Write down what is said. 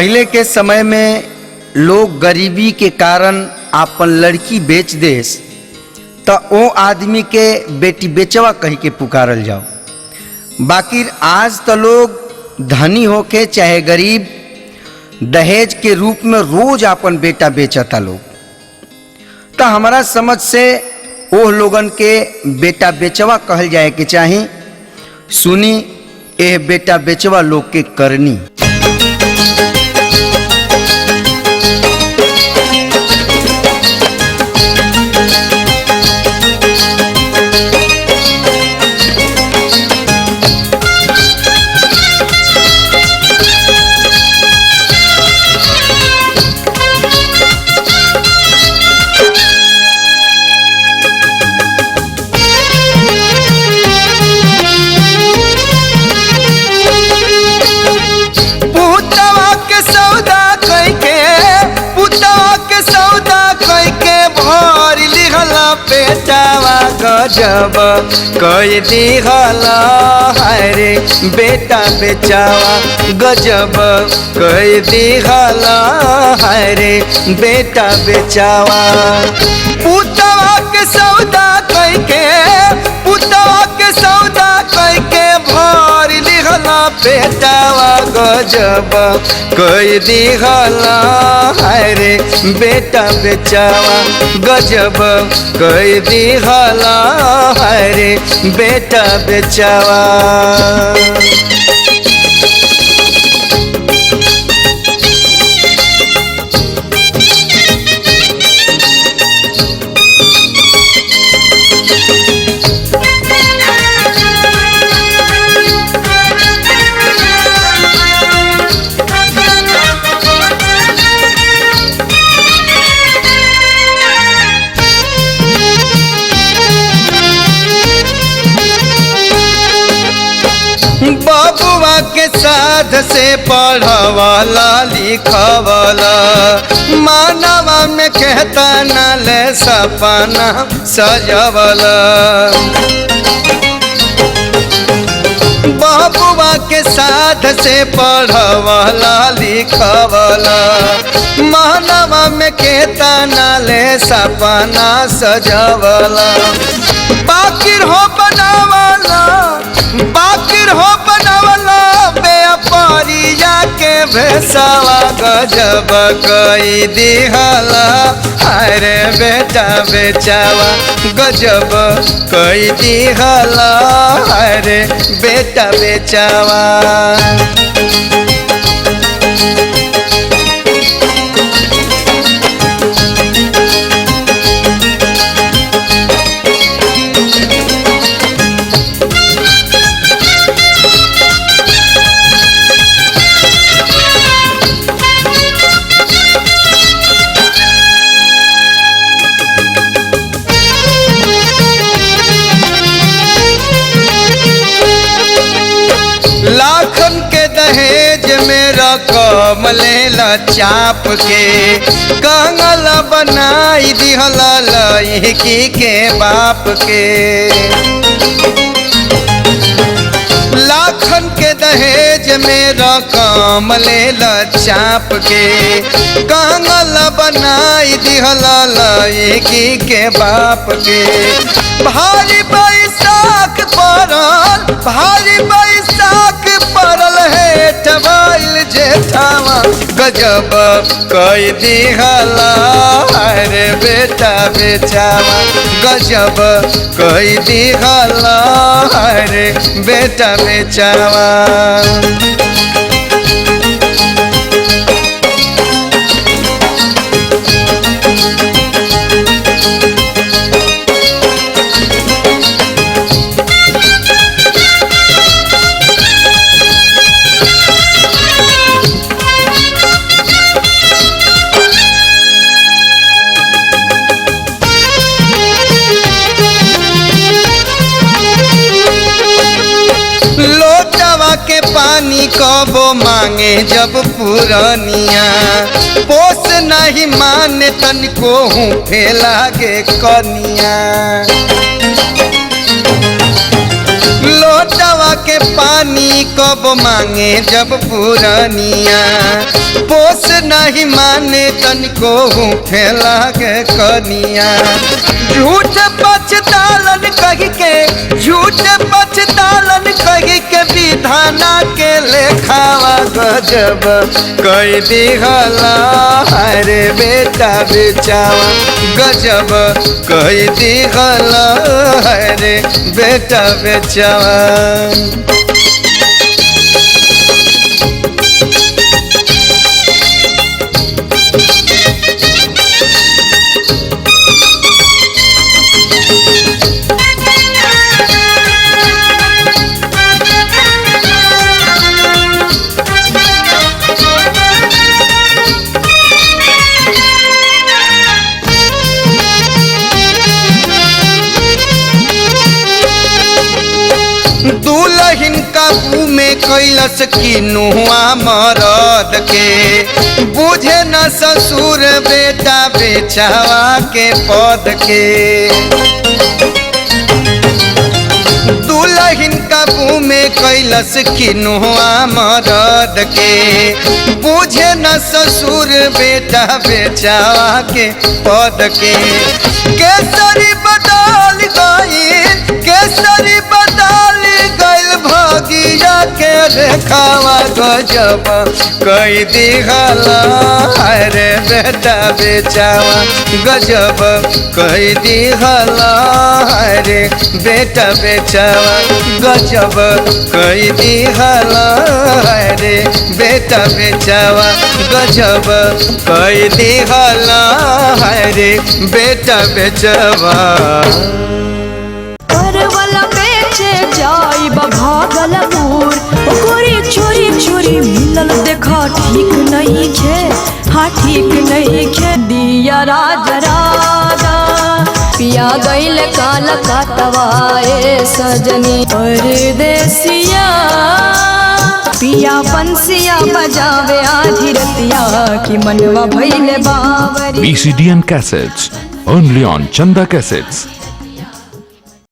पहले के समय में लोग गरीबी के कारण आपन लड़की बेच देस तो ओ आदमी के बेटी बेचवा कह के पुकारल जाओ। बाकी आज तो लोग धनी होके चाहे गरीब दहेज के रूप में रोज अपन बेटा बेचता लोग। तो हमारा समझ से ओह लोगन के बेटा बेचवा कहल जाए के चाही। सुनी एह बेटा बेचवा लोग के करनी। बेटावा गजब कई दिहला हरे बेटा बेचावा गजब कई दिहला हरे बेटा बेचावा। पुतवा के सौदा कई के पुतवा के सौदा कई के भर लिहला बेटावा गजब कई दिहला हरे बेटा बेचावा गजब कई दिहला हरे बेटा बेचावा। बबुआ के साथ से पढ़वाला लिखवाला मानवा में कहता न ले सपना सजवाला। बबुआ के साथ से पढ़वाला लिखवाला मानवा में कहता न ले सपना सजवाला। बाकिर हो बनावाला बाकिर हो बनावला व्यापारिया के भेसावा गजब कई दिहला हरे बेटा बेचावा गजब कई दिहला हरे बेटा बेचावा। लाखन के दहेज में रकम लेला चाप के कंगल बनाई दिहला लड़की के बाप के। लाखन के दहेज में रकम लेला चाप के कंगल बनाई दिहला लड़की के बाप के। भारी बैसाख पड़ल भारी बैसाख पड़ल है टबाइल जेठावा गजब कई दिहला हरे बेटा बेचावा गजब कई दिहला हरे बेटा बेचावा। के पानी कबो मांगे जब पुरानिया पोस नहीं माने तनिको हूँ फैला के कनिया। लोटवा के पानी कब मांगे जब पुरानिया पोस नहीं माने तनको फैला के कनिया झूठ पछतालन कही के झूठ पछतालन कही के विधाना के लेखावा गजब कई दिहला अरे बेटा बेचावा गजब कई दिहला अरे बेटा बेचावा। दुल्हन काबू में कैलस किनुआ मरद के बुझे न ससुर बेटा बेचावा के पद के दुल्हन काबू में कैलस किनुआ मरद के बुझे न ससुर बेटा बेचावा के पद के केसरी बदल गईल केसरी बदल गईल भगिया के रेखावा गजब कई दिहला अरे बेटा बेचावा गजब कई दिहला अरे बेटा बेचावा गजब कई दिहला अरे बेटा बेचावा गजब कई दिहला अरे बेटा बेचावा। जाई भागलपुर ओकरी चोरी चोरी मिलल देखा ठीक नहीं खे हाँ ठीक नहीं खे दिया राजा राजा पिया गईल काल काटवाए सजनी परदेसिया पिया बंसिया बजावे आधी रतिया की मनवा भइले बावरी। BCDN Cassettes, only on Chanda Cassettes.